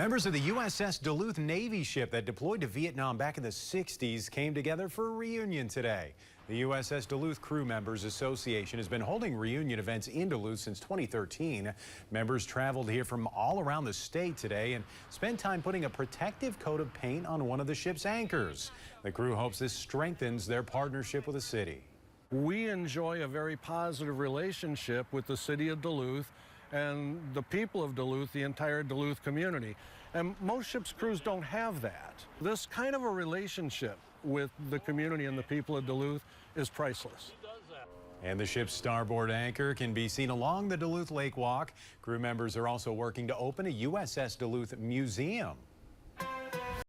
Members of the USS Duluth Navy ship that deployed to Vietnam back in the 60s came together for a reunion today. The USS Duluth Crew Members Association has been holding reunion events in Duluth since 2013. Members traveled here from all around the state today and spent time putting a protective coat of paint on one of the ship's anchors. The crew hopes this strengthens their partnership with the city. We enjoy a very positive relationship with the city of Duluth and the people of Duluth, the entire Duluth community. And most ship's crews don't have that. This kind of a relationship with the community and the people of Duluth is priceless. And the ship's starboard anchor can be seen along the Duluth Lake Walk. Crew members are also working to open a USS Duluth museum.